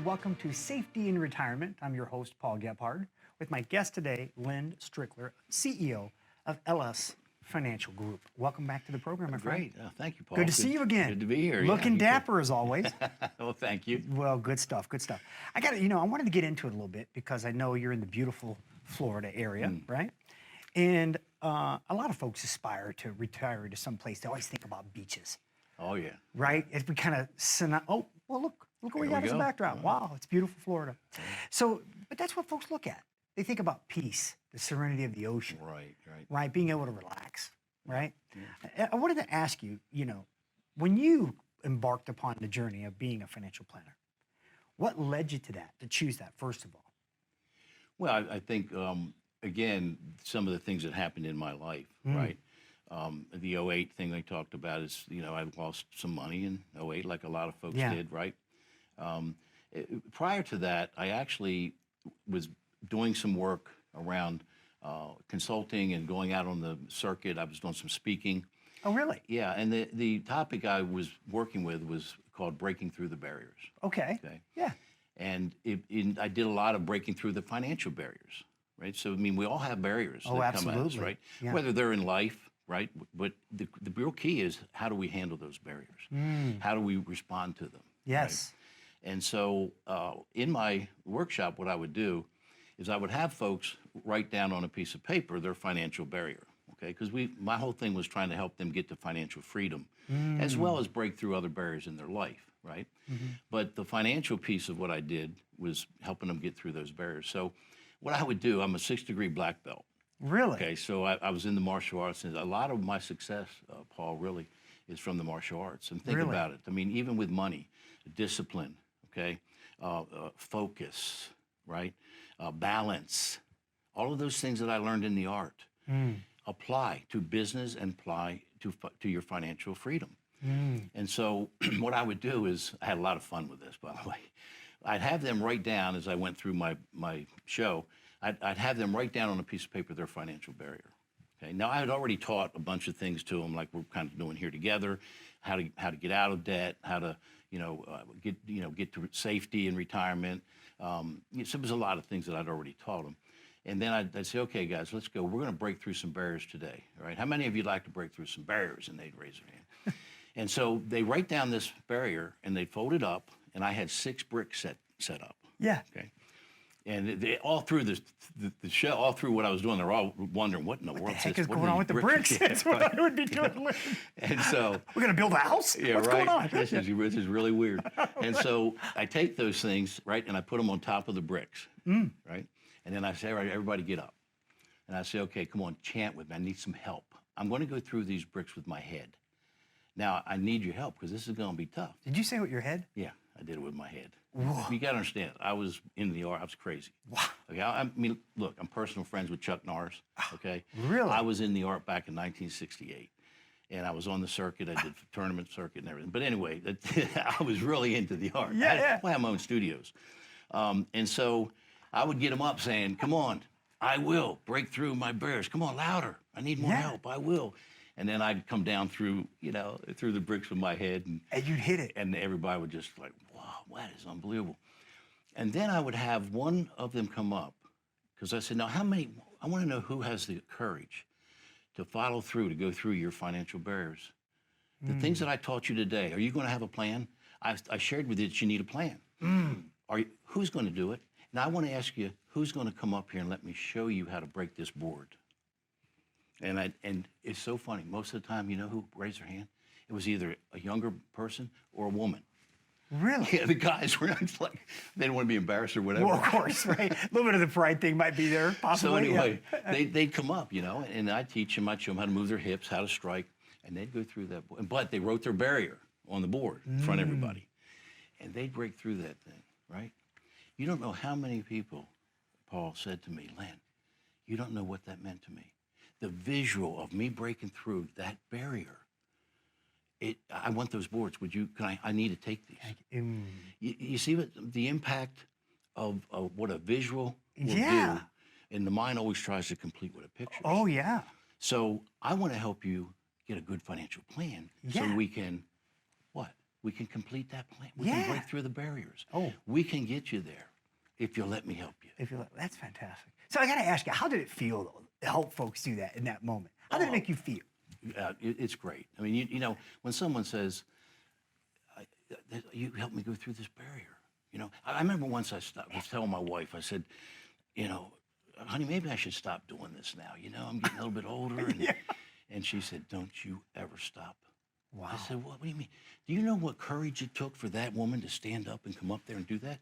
welcome to Safety in Retirement. I'm your host, Paul Gebhard, with my guest today, Len Strickler, CEO of LS Financial Group. Welcome back to the program, my friend. Great. Thank you, Paul. Good to see you again. Good to be here. Looking dapper as always. Well, thank you. Well, good stuff, good stuff. I got to, I wanted to get into it a little bit because I know you're in the beautiful Florida area, right? And a lot of folks aspire to retire to some place. They always think about beaches. Oh, yeah. Right? If we kind of, oh, well, look what we got as a backdrop. Wow, it's beautiful Florida. So, but that's what folks look at. They think about peace, the serenity of the ocean. Right, being able to relax, right? I wanted to ask you, when you embarked upon the journey of being a financial planner, what led you to that, to choose that, first of all? Well, I think, again, some of the things that happened in my life, right? The '08 thing they talked about is, I lost some money in '08, like a lot of folks did, right? Prior to that, I actually was doing some work around consulting and going out on the circuit. I was doing some speaking. Oh, really? Yeah, and the topic I was working with was called breaking through the barriers. Okay. Yeah. And I did a lot of breaking through the financial barriers, right? So, I mean, we all have barriers that come at us, right? Yeah. Whether they're in life, right? But the real key is, how do we handle those barriers? How do we respond to them? Yes. Right? And so in my workshop, what I would do is I would have folks write down on a piece of paper their financial barrier, okay? Because my whole thing was trying to help them get to financial freedom, as well as break through other barriers in their life, right? But the financial piece of what I did was helping them get through those barriers. So what I would do, I'm a 6-degree black belt. Really? Okay, so I was in the martial arts, and a lot of my success, Paul, really is from the martial arts. And think about it. I mean, even with money, discipline, okay, focus, right, balance, all of those things that I learned in the art apply to business and apply to your financial freedom. And so what I would do is, I had a lot of fun with this, by the way. I'd have them write down, as I went through my show, I'd have them write down on a piece of paper their financial barrier. Okay. Now, I had already taught a bunch of things to them, like we're kind of doing here together, how to get out of debt, how to get to safety and retirement. So there was a lot of things that I'd already taught them. And then I'd say, okay, guys, let's go. We're going to break through some barriers today. All right. How many of you'd like to break through some barriers? And they'd raise their hand. And so they write down this barrier, and they fold it up, and I had 6 bricks set up. Yeah. Okay. And they, all through the show, all through what I was doing, they're all wondering, what in the world is going on with the bricks? That's what I would be doing. And so we're going to build a house? Yeah, what's right. going on? This is really weird. And so I take those things, right, and I put them on top of the bricks, right? And then I say, all right, everybody get up. And I say, okay, come on, chant with me. I need some help. I'm going to go through these bricks with my head. Now, I need your help, because this is going to be tough. Did you say it with your head? Yeah, I did it with my head. Whoa. You got to understand, I was in the art. I was crazy. Wow. Okay, I mean, look, I'm personal friends with Chuck Norris, okay? Really? I was in the art back in 1968, and I was on the circuit. I did the tournament circuit and everything. But anyway, I was really into the art. I had my own studios. And so I would get them up saying, come on, I will break through my barriers. Come on, louder. I need more help. I will. And then I'd come down through, through the bricks with my head. And you'd hit it. And everybody would just like, wow, that is unbelievable. And then I would have one of them come up, because I said, now I want to know who has the courage to follow through, to go through your financial barriers. The things that I taught you today, are you going to have a plan? I shared with you that you need a plan. Who's going to do it? Now I want to ask you, who's going to come up here and let me show you how to break this board? And it's so funny. Most of the time, you know who raised their hand? It was either a younger person or a woman. Really? Yeah, the guys were like, they didn't want to be embarrassed or whatever. Well, of course, right? A little bit of the pride thing might be there, possibly. So anyway, they'd come up, and I'd teach them, I'd show them how to move their hips, how to strike, and they'd go through that. But they wrote their barrier on the board in front of everybody. And they'd break through that thing, right? You don't know how many people, Paul, said to me, Len, you don't know what that meant to me. The visual of me breaking through that barrier, I want those boards. I need to take these. You see the impact of what a visual will do, and the mind always tries to complete what a picture. Oh, yeah. So I want to help you get a good financial plan so we can, what? we can complete that plan. We can break through the barriers. Oh. We can get you there if you'll let me help you. That's fantastic. So I got to ask you, how did it feel, though, to help folks do that in that moment? How did it make you feel? It's great. I mean, you know, when someone says, you helped me go through this barrier. You know, I remember once I was telling my wife, I said, you know, honey, maybe I should stop doing this now. You know, I'm getting a little bit older. And, and she said, don't you ever stop. Wow. I said, what do you mean? Do you know what courage it took for that woman to stand up and come up there and do that?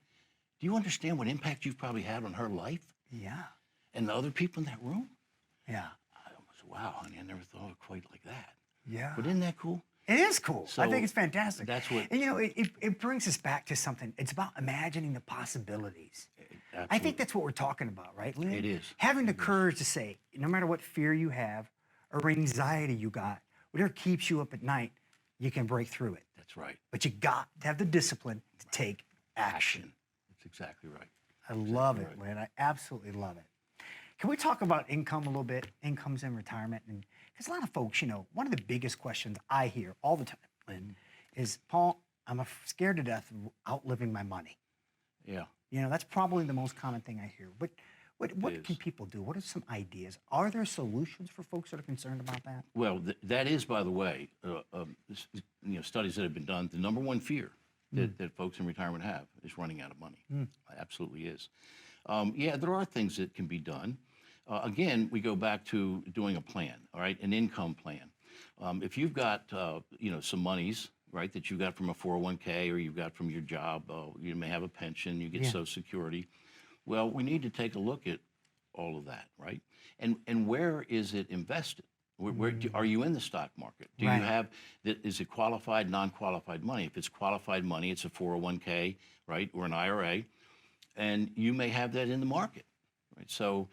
Do you understand what impact you've probably had on her life? Yeah. And the other people in that room? Yeah. I was, wow, honey, I never thought of it quite like that. Yeah. But isn't that cool? It is cool. So I think it's fantastic. That's what... And, you know, it brings us back to something. It's about imagining the possibilities. Absolutely. I think that's what we're talking about, right, Len? It is. Having the courage to say, no matter what fear you have or anxiety you got, whatever keeps you up at night, you can break through it. That's right. But you got to have the discipline to take action. That's exactly right. I love it, Len. I absolutely love it. Can we talk about income a little bit? Incomes in retirement? And because a lot of folks, you know, one of the biggest questions I hear all the time, Len, is, Paul, I'm scared to death of outliving my money. Yeah. You know, that's probably the most common thing I hear. But what can people do? What are some ideas? Are there solutions for folks that are concerned about that? Well, that is, by the way, you know, studies that have been done, the number one fear that folks in retirement have is running out of money. It absolutely is. Yeah, there are things that can be done. Again, we go back to doing a plan, all right, an income plan. If you've got, you know, some monies, right, that you got from a 401k or you've got from your job, you may have a pension, you get Social Security. Well, we need to take a look at all of that, right? And where is it invested? Where are you in the stock market? Do you have, is it qualified, non-qualified money? If it's qualified money, it's a 401k, right, or an IRA, and you may have that in the market, right? So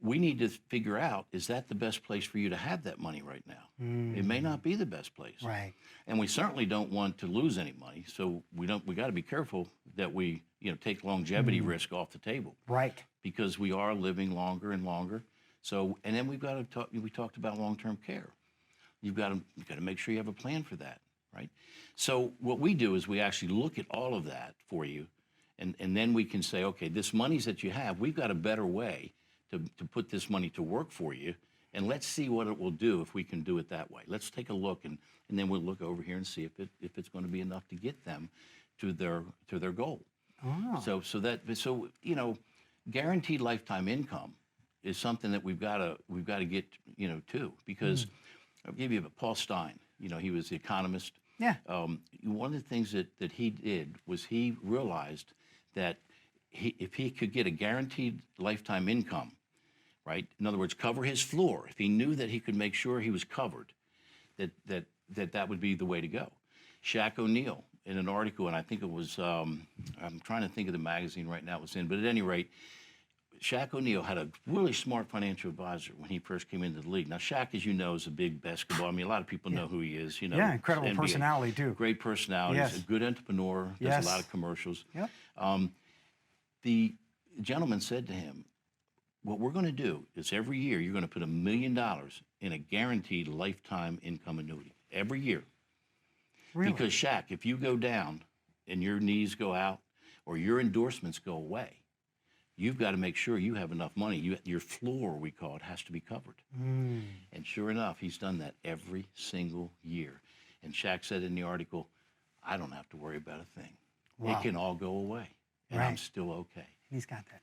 we need to figure out, is that the best place for you to have that money right now? It may not be the best place. Right. And we certainly don't want to lose any money, so we got to be careful that we, you know, take longevity risk off the table. Right. Because we are living longer and longer. So, and then we've got to talk, we talked about long-term care. You've got to make sure you have a plan for that, right? So what we do is we actually look at all of that for you, and then we can say, okay, this money's that you have, we've got a better way to put this money to work for you, and let's see what it will do if we can do it that way. Let's take a look, and then we'll look over here and see if it's going to be enough to get them to their goal. Oh. So you know, guaranteed lifetime income is something that we've got to get, you know, to, because I'll give you Paul Stein. You know, he was the economist. Yeah. One of the things that he did was he realized that if he could get a guaranteed lifetime income, right? In other words, cover his floor. If he knew that he could make sure he was covered, that would be the way to go. Shaq O'Neal, in an article, and I think it was, I'm trying to think of the magazine right now it was in, but at any rate, Shaq O'Neal had a really smart financial advisor when he first came into the league. Now, Shaq, as you know, is a big basketball. I mean, a lot of people know who he is. You know, yeah, incredible NBA. Personality, too. Great personality. He's a good entrepreneur. Does a lot of commercials. Yep. The gentleman said to him, what we're going to do is every year you're going to put $1 million in a guaranteed lifetime income annuity. Every year. Really? Because, Shaq, if you go down and your knees go out or your endorsements go away, you've got to make sure you have enough money. Your floor, we call it, has to be covered. And sure enough, he's done that every single year. And Shaq said in the article, I don't have to worry about a thing. Wow. It can all go away, and I'm still okay. He's got that.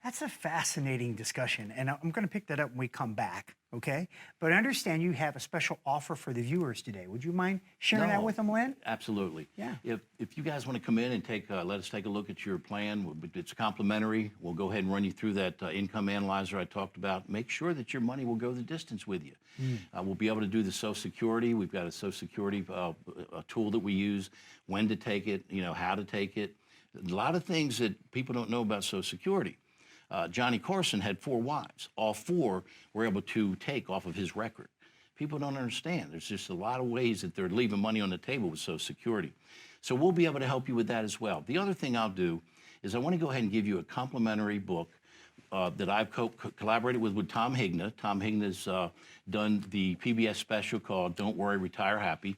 That's a fascinating discussion, and I'm going to pick that up when we come back, okay? But I understand you have a special offer for the viewers today. Would you mind sharing that with them, Len? Absolutely. Yeah. If you guys want to come in and let us take a look at your plan, it's complimentary. We'll go ahead and run you through that income analyzer I talked about. Make sure that your money will go the distance with you. We'll be able to do the Social Security. We've got a Social Security a tool that we use, when to take it, you know, how to take it. A lot of things that people don't know about Social Security. Johnny Carson had 4 wives. All 4 were able to take off of his record. People don't understand. There's just a lot of ways that they're leaving money on the table with Social Security. So we'll be able to help you with that as well. The other thing I'll do is I want to go ahead and give you a complimentary book that I've collaborated with Tom 𝐻𝐽𝐻. Tom 𝐻𝐽𝐻 has done the PBS special called Don't Worry, Retire Happy.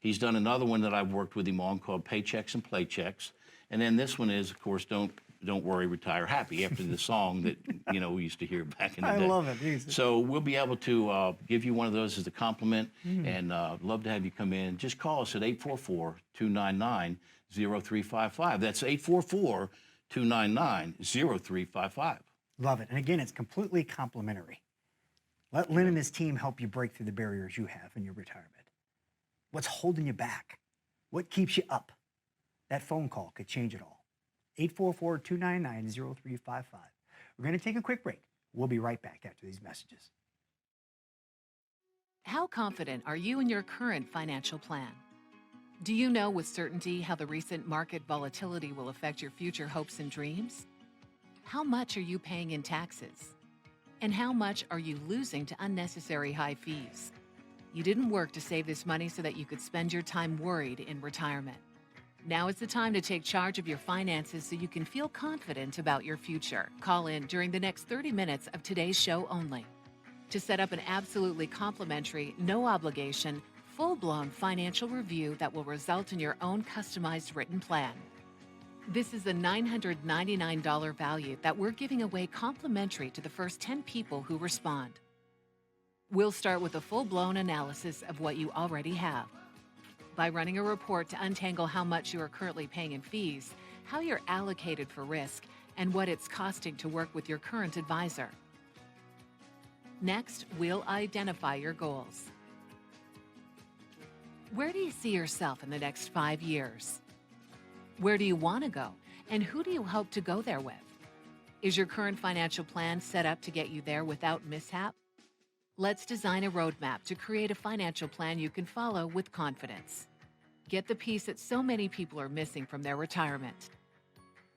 He's done another one that I've worked with him on called Paychecks and Playchecks. And then this one is, of course, Don't Worry, Retire Happy, after the song that, you know, we used to hear back in the day. I love it. Easy. So we'll be able to give you one of those as a compliment, and love to have you come in. Just call us at 844-299-0355. That's 844-299-0355. Love it. And again, it's completely complimentary. Let Len and his team help you break through the barriers you have in your retirement. What's holding you back? What keeps you up? That phone call could change it all. 844-299-0355. We're going to take a quick break. We'll be right back after these messages. How confident are you in your current financial plan? Do you know with certainty how the recent market volatility will affect your future hopes and dreams? How much are you paying in taxes? And how much are you losing to unnecessary high fees? You didn't work to save this money so that you could spend your time worried in retirement. Now is the time to take charge of your finances so you can feel confident about your future. Call in during the next 30 minutes of today's show only to set up an absolutely complimentary, no obligation, full-blown financial review that will result in your own customized written plan. This is a $999 value that we're giving away complimentary to the first 10 people who respond. We'll start with a full-blown analysis of what you already have by running a report to untangle how much you are currently paying in fees, how you're allocated for risk, and what it's costing to work with your current advisor. Next, we'll identify your goals. Where do you see yourself in the next 5 years? Where do you want to go, and who do you hope to go there with? Is your current financial plan set up to get you there without mishap? Let's design a roadmap to create a financial plan you can follow with confidence. Get the piece that so many people are missing from their retirement.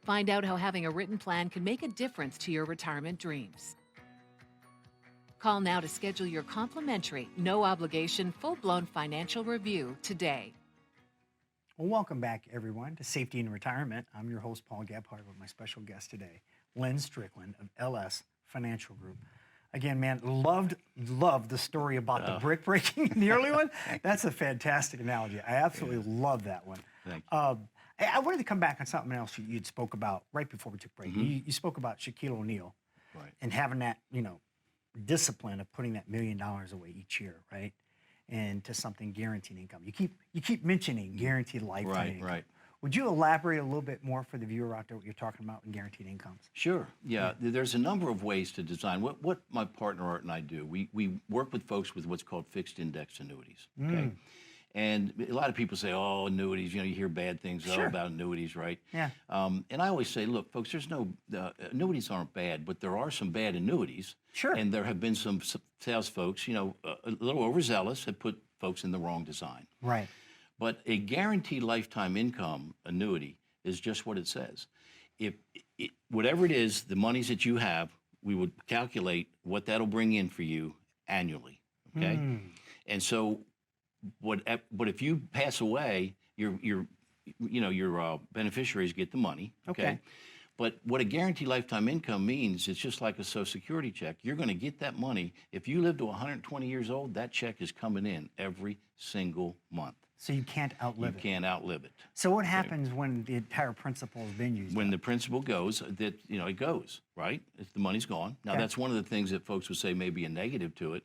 Find out how having a written plan can make a difference to your retirement dreams. Call now to schedule your complimentary, no-obligation, full-blown financial review today. Well, welcome back, everyone, to Safety in Retirement. I'm your host, Paul 𝐿𝐵𝐻𝑒𝐪, with my special guest today, Len Strickland of LS Financial Group. Again, man, loved the story about the brick breaking in the early one. That's a fantastic analogy. I absolutely love that one. Thank you. I wanted to come back on something else you'd spoke about right before we took break. You spoke about Shaquille O'Neal, right, and having that, you know, discipline of putting that $1 million away each year, right, and to something guaranteed income. You keep mentioning guaranteed lifetime income. Right. Would you elaborate a little bit more for the viewer out there what you're talking about in guaranteed incomes? Sure. Yeah. There's a number of ways to design. What my partner Art and I do, we work with folks with what's called fixed index annuities. Okay. And a lot of people say, oh, annuities, you know, you hear bad things about annuities, right? Yeah. And I always say, look, folks, there's no, annuities aren't bad, but there are some bad annuities. Sure. And there have been some sales folks, you know, a little overzealous, have put folks in the wrong design. Right. But a guaranteed lifetime income annuity is just what it says. Whatever it is, the monies that you have, we would calculate what that'll bring in for you annually, okay? And so, but if you pass away, your beneficiaries get the money, okay? But what a guaranteed lifetime income means, it's just like a Social Security check. You're going to get that money. If you live to 120 years old, that check is coming in every single month. So you can't outlive it. You can't outlive it. So what happens when the entire principal has been used? When the principal goes, it goes, right? If the money's gone. Now, that's one of the things that folks would say may be a negative to it.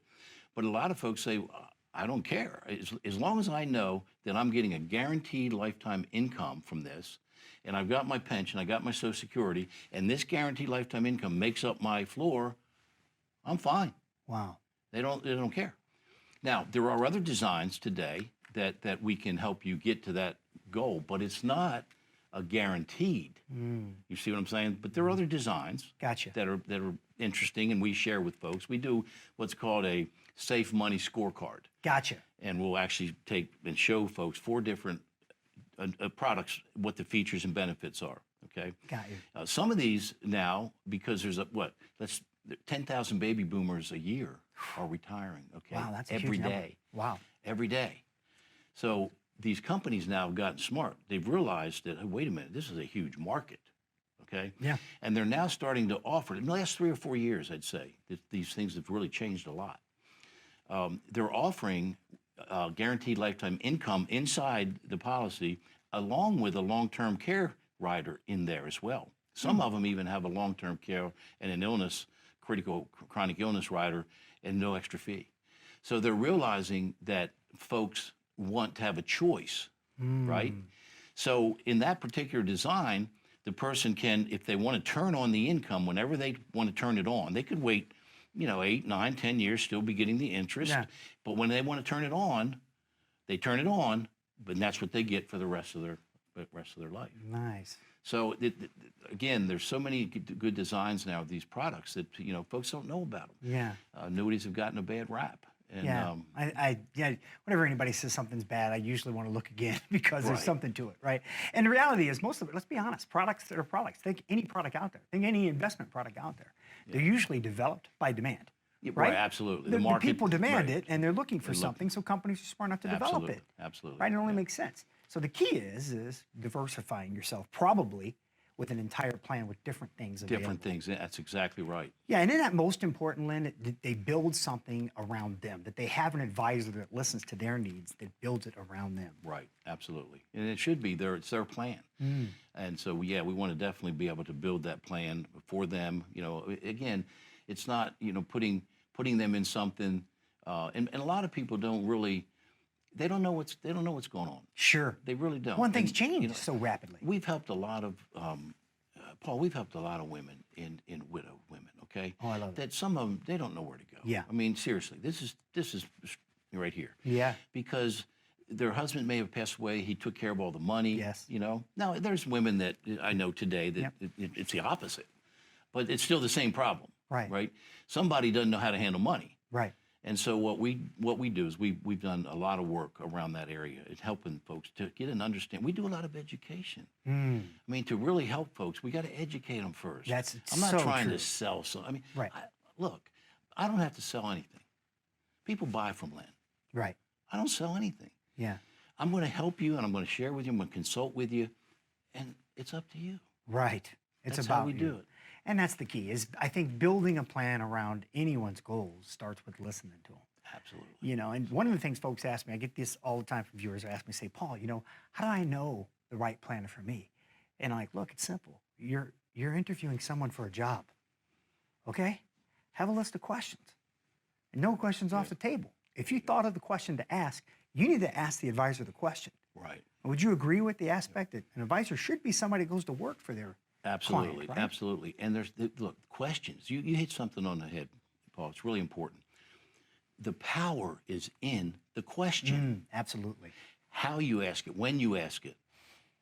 But a lot of folks say, I don't care. As long as I know that I'm getting a guaranteed lifetime income from this, and I've got my pension, I got my Social Security, and this guaranteed lifetime income makes up my floor, I'm fine. Wow. They don't care. Now, there are other designs today that we can help you get to that goal, but it's not a guaranteed. You see what I'm saying? But there are other designs that are interesting, and we share with folks. We do what's called a safe money scorecard. Gotcha. And we'll actually take and show folks 4 different products, what the features and benefits are, okay? Got you. Some of these now, because there's 10,000 baby boomers a year are retiring, okay? Wow, that's a every huge day. Number. Wow. Every day. So these companies now have gotten smart. They've realized that, hey, wait a minute, this is a huge market, okay? Yeah. And they're now starting to offer, in the last 3 or 4 years, I'd say, that these things have really changed a lot. They're offering guaranteed lifetime income inside the policy, along with a long-term care rider in there as well. Some of them even have a long-term care and an illness, critical chronic illness rider, and no extra fee. So they're realizing that folks want to have a choice, right? So in that particular design, the person can, if they want to turn on the income, whenever they want to turn it on, they could wait, 8, 9, 10 years, still be getting the interest. Yeah. But when they want to turn it on, they turn it on, but that's what they get for the rest of their life. Nice. So again, there's so many good designs now of these products that folks don't know about them. Yeah. Annuities have gotten a bad rap. And, yeah. Whenever anybody says something's bad, I usually want to look again because there's Right. something to it, right? And the reality is, most of it, let's be honest, products that are products. Think any product out there. Think any investment product out there. They're usually developed by demand. Yeah, right? Absolutely. The market, people demand right. it, and they're looking for something, so companies are smart enough to develop it. Absolutely. Right? It only makes sense. So the key is diversifying yourself, probably with an entire plan with different things available. Different things. That's exactly right. Yeah, and isn't that most important, Len, that they build something around them, that they have an advisor that listens to their needs, that builds it around them. Right, absolutely. And it should be it's their plan. And so, we want to definitely be able to build that plan for them. Again, it's not, putting them in something, and a lot of people don't really, they don't know what's going on. Sure. They really don't. Well, and things change so rapidly. We've helped a lot of, Paul, we've helped a lot of women in widowed women, okay? Oh, I love it. That some of them, they don't know where to go. Yeah. I mean, seriously, this is right here. Yeah. Because their husband may have passed away, he took care of all the money. Yes. Now, there's women that I know today that it's the opposite, but it's still the same problem. Right. Right? Somebody doesn't know how to handle money. Right. And so what we do is we've done a lot of work around that area in helping folks to get an understanding. We do a lot of education. I mean, to really help folks, we got to educate them first. I'm not trying to sell something. I mean, right. Look, I don't have to sell anything. People buy from Len. Right. I don't sell anything. Yeah. I'm going to help you, and I'm going to share with you. I'm going to consult with you, and it's up to you. Right. It's That's about how we do it. And that's the key, is I think building a plan around anyone's goals starts with listening to them. Absolutely. And one of the things folks ask me, I get this all the time from viewers, ask me, say, Paul, how do I know the right plan for me? And I'm like, look, it's simple. You're interviewing someone for a job, okay? Have a list of questions. And no questions off the table. If you thought of the question to ask, you need to ask the advisor the question. Right. Would you agree with the aspect that an advisor should be somebody that goes to work for their Absolutely, client, right? absolutely. And look, questions. You hit something on the head, Paul. It's really important. The power is in the question. Absolutely. How you ask it, when you ask it.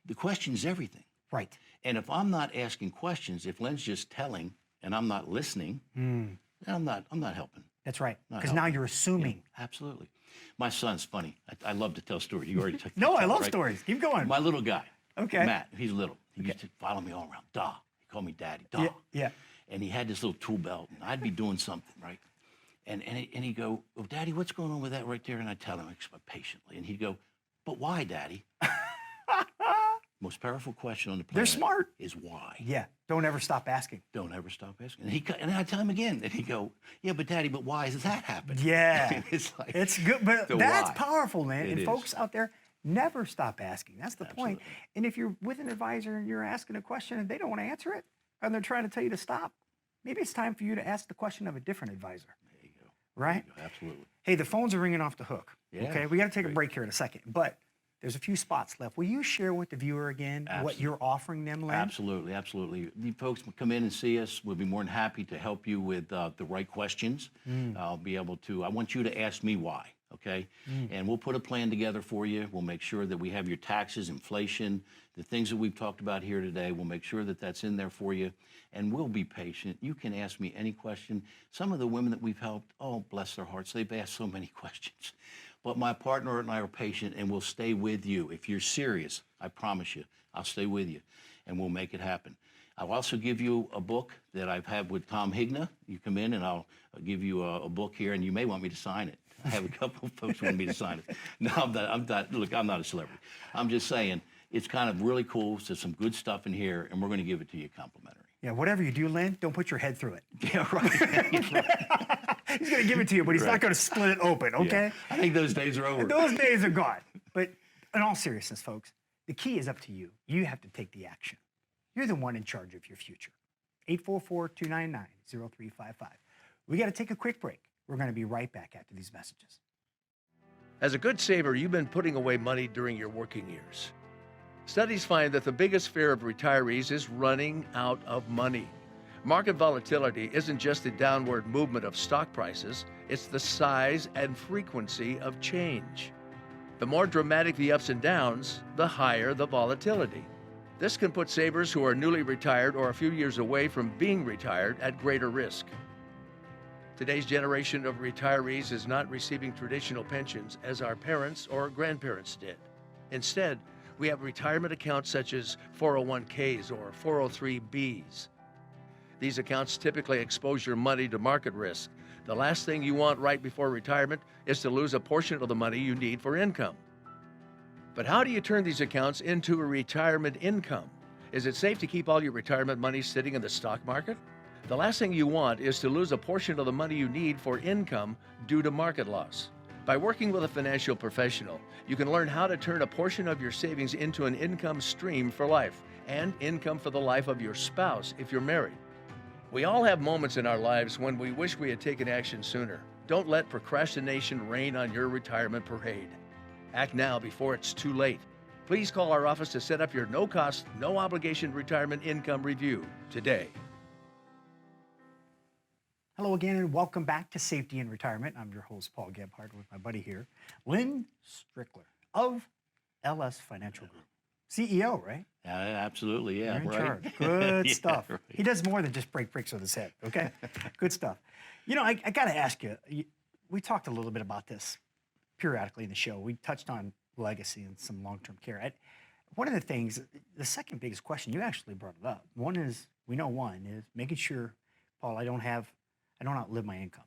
The question is everything. Right. And if I'm not asking questions, if Len's just telling and I'm not listening, then I'm not helping. That's right. Not Because now helping. you're assuming. Yeah, absolutely. My son's funny. I love to tell stories. You already took No, I love stories. Keep going. My little guy. Okay. Matt, he's little. He used to follow me all around. Da. He called me Daddy. Da. Yeah. And he had this little tool belt, and I'd be doing something, right? And he'd go, oh, Daddy, what's going on with that right there? And I'd tell him patiently. And he'd go, but why, Daddy? Most powerful question on the planet. They're smart. Is why. Yeah. Don't ever stop asking. Don't ever stop asking. And I'd tell him again. And he'd go, yeah, but Daddy, but why does that happen? Yeah. It's like, It's good, but the that's why. powerful, man. It and is. folks out there, never stop asking. That's the point. Absolutely. And if you're with an advisor and you're asking a question and they don't want to answer it, and they're trying to tell you to stop, maybe it's time for you to ask the question of a different advisor. There you go. Right? There you go. Absolutely. Hey, the phones are ringing off the hook. Yeah, Okay, we got to take a great. break here in a second, but there's a few spots left. Will you share with the viewer again what Absolutely. you're offering them, Len? Absolutely, absolutely. You folks will come in and see us. We'll be more than happy to help you with the right questions. I'll be able to, I want you to ask me why, okay? And we'll put a plan together for you. We'll make sure that we have your taxes, inflation, the things that we've talked about here today. We'll make sure that that's in there for you. And we'll be patient. You can ask me any question. Some of the women that we've helped, oh, bless their hearts, they've asked so many questions. But my partner and I are patient, and we'll stay with you. If you're serious, I promise you, I'll stay with you, and we'll make it happen. I'll also give you a book that I've had with 𝐷𝐞𝐫. You come in, and I'll give you a book here, and you may want me to sign it. I have a couple of folks who want me to sign it. No, I'm not. Look, I'm not a celebrity. I'm just saying it's kind of really cool. There's some good stuff in here, and we're going to give it to you complimentary. Yeah, whatever you do, Len, don't put your head through it. Yeah, right. He's going to give it to you, but he's not going to split it open, okay? Yeah. I think those days are over. Those days are gone. But in all seriousness, folks, the key is up to you. You have to take the action. You're the one in charge of your future. 844-299-0355. We got to take a quick break. We're going to be right back after these messages. As a good saver, you've been putting away money during your working years. Studies find that the biggest fear of retirees is running out of money. Market volatility isn't just the downward movement of stock prices, it's the size and frequency of change. The more dramatic the ups and downs, the higher the volatility. This can put savers who are newly retired or a few years away from being retired at greater risk. Today's generation of retirees is not receiving traditional pensions as our parents or grandparents did. Instead, we have retirement accounts such as 401ks or 403bs. These accounts typically expose your money to market risk. The last thing you want right before retirement is to lose a portion of the money you need for income. But how do you turn these accounts into a retirement income? Is it safe to keep all your retirement money sitting in the stock market? The last thing you want is to lose a portion of the money you need for income due to market loss. By working with a financial professional, you can learn how to turn a portion of your savings into an income stream for life and income for the life of your spouse if you're married. We all have moments in our lives when we wish we had taken action sooner. Don't let procrastination reign on your retirement parade. Act now before it's too late. Please call our office to set up your no-cost, no-obligation retirement income review today. Hello again, and welcome back to Safety in Retirement. I'm your host, Paul Gebhardt, with my buddy here, Len Strickler of LS Financial Group. CEO, right? Absolutely, yeah. You're in right? charge. Good Yeah, stuff. right. He does more than just break bricks with his head, okay? Good stuff. You know, I got to ask you, we talked a little bit about this periodically in the show. We touched on legacy and some long-term care. One of the things, the second biggest question, you actually brought it up. One is making sure, Paul, I don't outlive my income,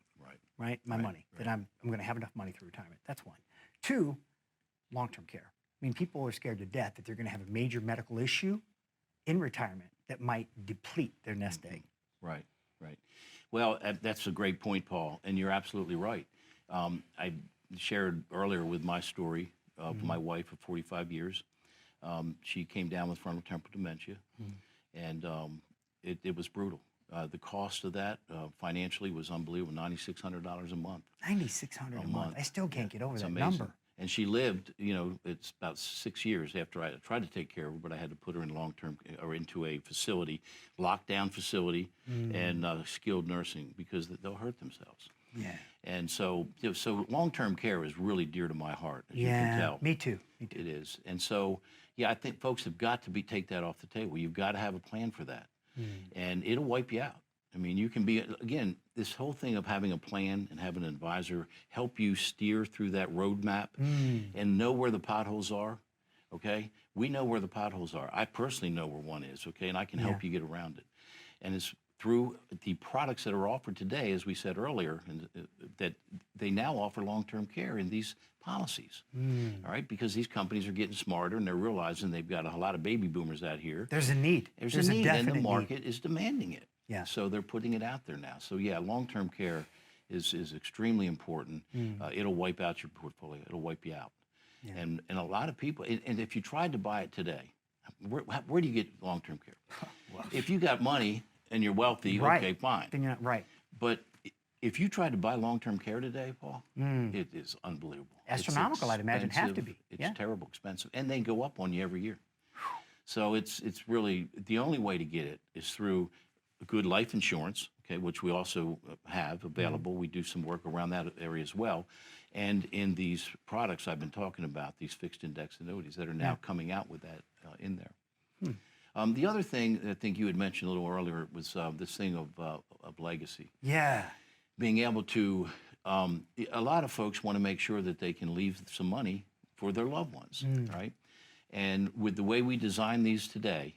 right? My money, that I'm going to have enough money through retirement. That's one. Two, long-term care. I mean, people are scared to death that they're going to have a major medical issue in retirement that might deplete their nest egg. Right. Well, that's a great point, Paul, and you're absolutely right. I shared earlier with my story of my wife of 45 years. She came down with frontotemporal dementia, and it was brutal. The cost of that financially was unbelievable, $9,600 a month. $9,600 a month. I still can't get over that amazing. number. And she lived, it's about 6 years after I tried to take care of her, but I had to put her in long-term or into a facility, lockdown facility, and skilled nursing because they'll hurt themselves. Yeah. And so long-term care is really dear to my heart, as you can tell. Me too. It is. And so, I think folks have got to take that off the table. You've got to have a plan for that. And it'll wipe you out. I mean, you can be, again, this whole thing of having a plan and having an advisor help you steer through that roadmap and know where the potholes are, okay? We know where the potholes are. I personally know where one is, okay? And I can help you get around it. And it's through the products that are offered today, as we said earlier, and that they now offer long-term care in these policies, all right? Because these companies are getting smarter and they're realizing they've got a lot of baby boomers out here. There's a need. There's a need, and the definite market is demanding it. Yeah. So they're putting it out there now. So long-term care is extremely important. It'll wipe out your portfolio. It'll wipe you out. Yeah. And a lot of people, and if you tried to buy it today, where do you get long-term care? Well, if you got money and you're wealthy, okay, fine. Then you're not right. But if you tried to buy long-term care today, Paul, it is unbelievable. Astronomical, I'd imagine, have to be. It's terrible expensive. And they go up on you every year. So it's really, the only way to get it is through good life insurance, okay, which we also have available. We do some work around that area as well. And in these products I've been talking about, these fixed index annuities that are now coming out with that in there. The other thing that I think you had mentioned a little earlier was this thing of legacy. Yeah. Being able to, a lot of folks want to make sure that they can leave some money for their loved ones, right? And with the way we design these today,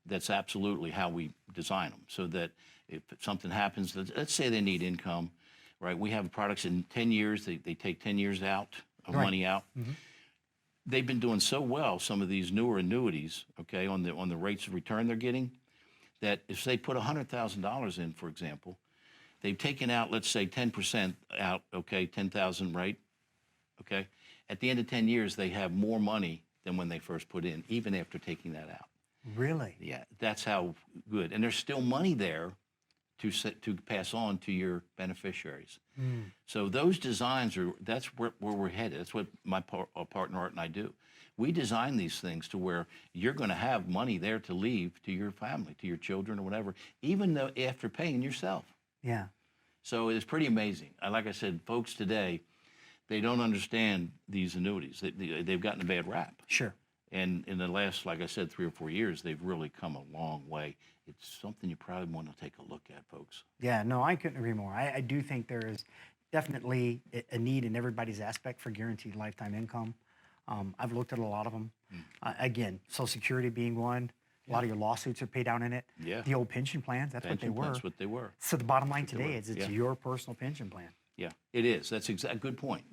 that's absolutely how we design them, so that if something happens, let's say they need income, right? We have products in 10 years, they take 10 years out of money out. They've been doing so well, some of these newer annuities, okay, on the rates of return they're getting, that if they put $100,000 in, for example, they've taken out, let's say 10% out, okay, 10,000, right? Okay. At the end of 10 years, they have more money than when they first put in, even after taking that out. Really? Yeah, that's how good. And there's still money there to pass on to your beneficiaries. So those designs that's where we're headed. That's what my partner Art and I do. We design these things to where you're going to have money there to leave to your family, to your children or whatever, even though after paying yourself. Yeah. So it's pretty amazing. Like I said, folks today, they don't understand these annuities. They've gotten a bad rap. Sure. And in the last, like I said, 3 or 4 years, they've really come a long way. It's something you probably want to take a look at, folks. Yeah, no, I couldn't agree more. I do think there is definitely a need in everybody's aspect for guaranteed lifetime income. I've looked at a lot of them. Again, Social Security being one. A lot of your lawsuits are paid out in it. Yeah. The old pension plans, that's what they were. That's what they were. So the bottom line today is it's your personal pension plan. Yeah, it is. That's a good point.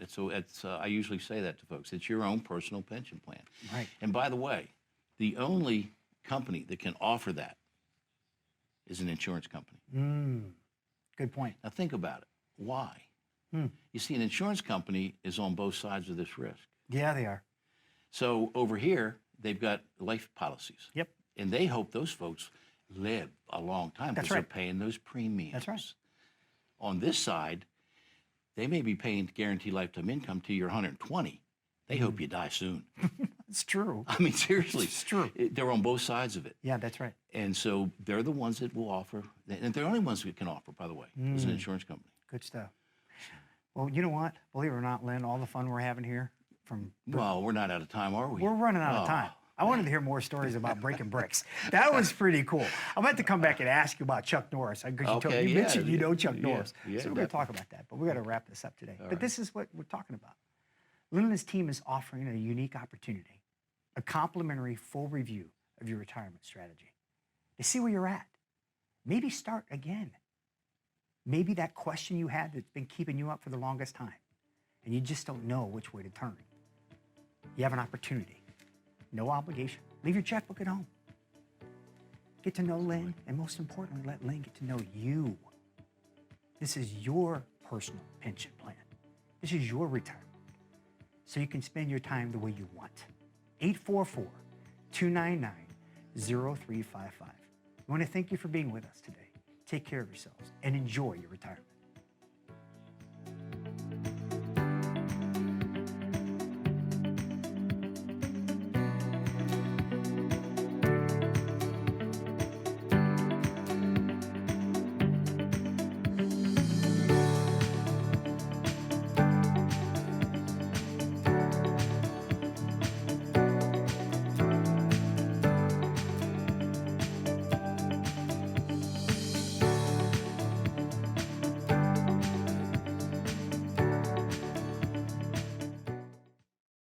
I usually say that to folks. It's your own personal pension plan. Right. And by the way, the only company that can offer that is an insurance company. Good point. Now think about it. Why? You see, an insurance company is on both sides of this risk. Yeah, they are. So over here, they've got life policies. Yep. And they hope those folks live a long time because they're paying those premiums. That's right. On this side, they may be paying guaranteed lifetime income till you're 120. They hope you die soon. It's true. I mean, seriously. It's true. They're on both sides of it. Yeah, that's right. And so they're the ones that will offer, and they're the only ones who can offer, by the way, as an insurance company. Good stuff. Well, you know what? Believe it or not, Len, all the fun we're having here Well, we're not out of time, are we? We're running out of time. I wanted to hear more stories about breaking bricks. That was pretty cool. I'm about to come back and ask you about Chuck Norris. Because you mentioned you know Chuck Norris. Yeah, so we're going to talk about that. But we're going to wrap this up today. But this is what we're talking about. Len and his team is offering a unique opportunity, a complimentary full review of your retirement strategy to see where you're at. Maybe start again. Maybe that question you had that's been keeping you up for the longest time, and you just don't know which way to turn. You have an opportunity. No obligation. Leave your checkbook at home. Get to know Len, and most importantly, let Len get to know you. This is your personal pension plan. This is your retirement. So you can spend your time the way you want. 844-299-0355. I want to thank you for being with us today. Take care of yourselves and enjoy your retirement.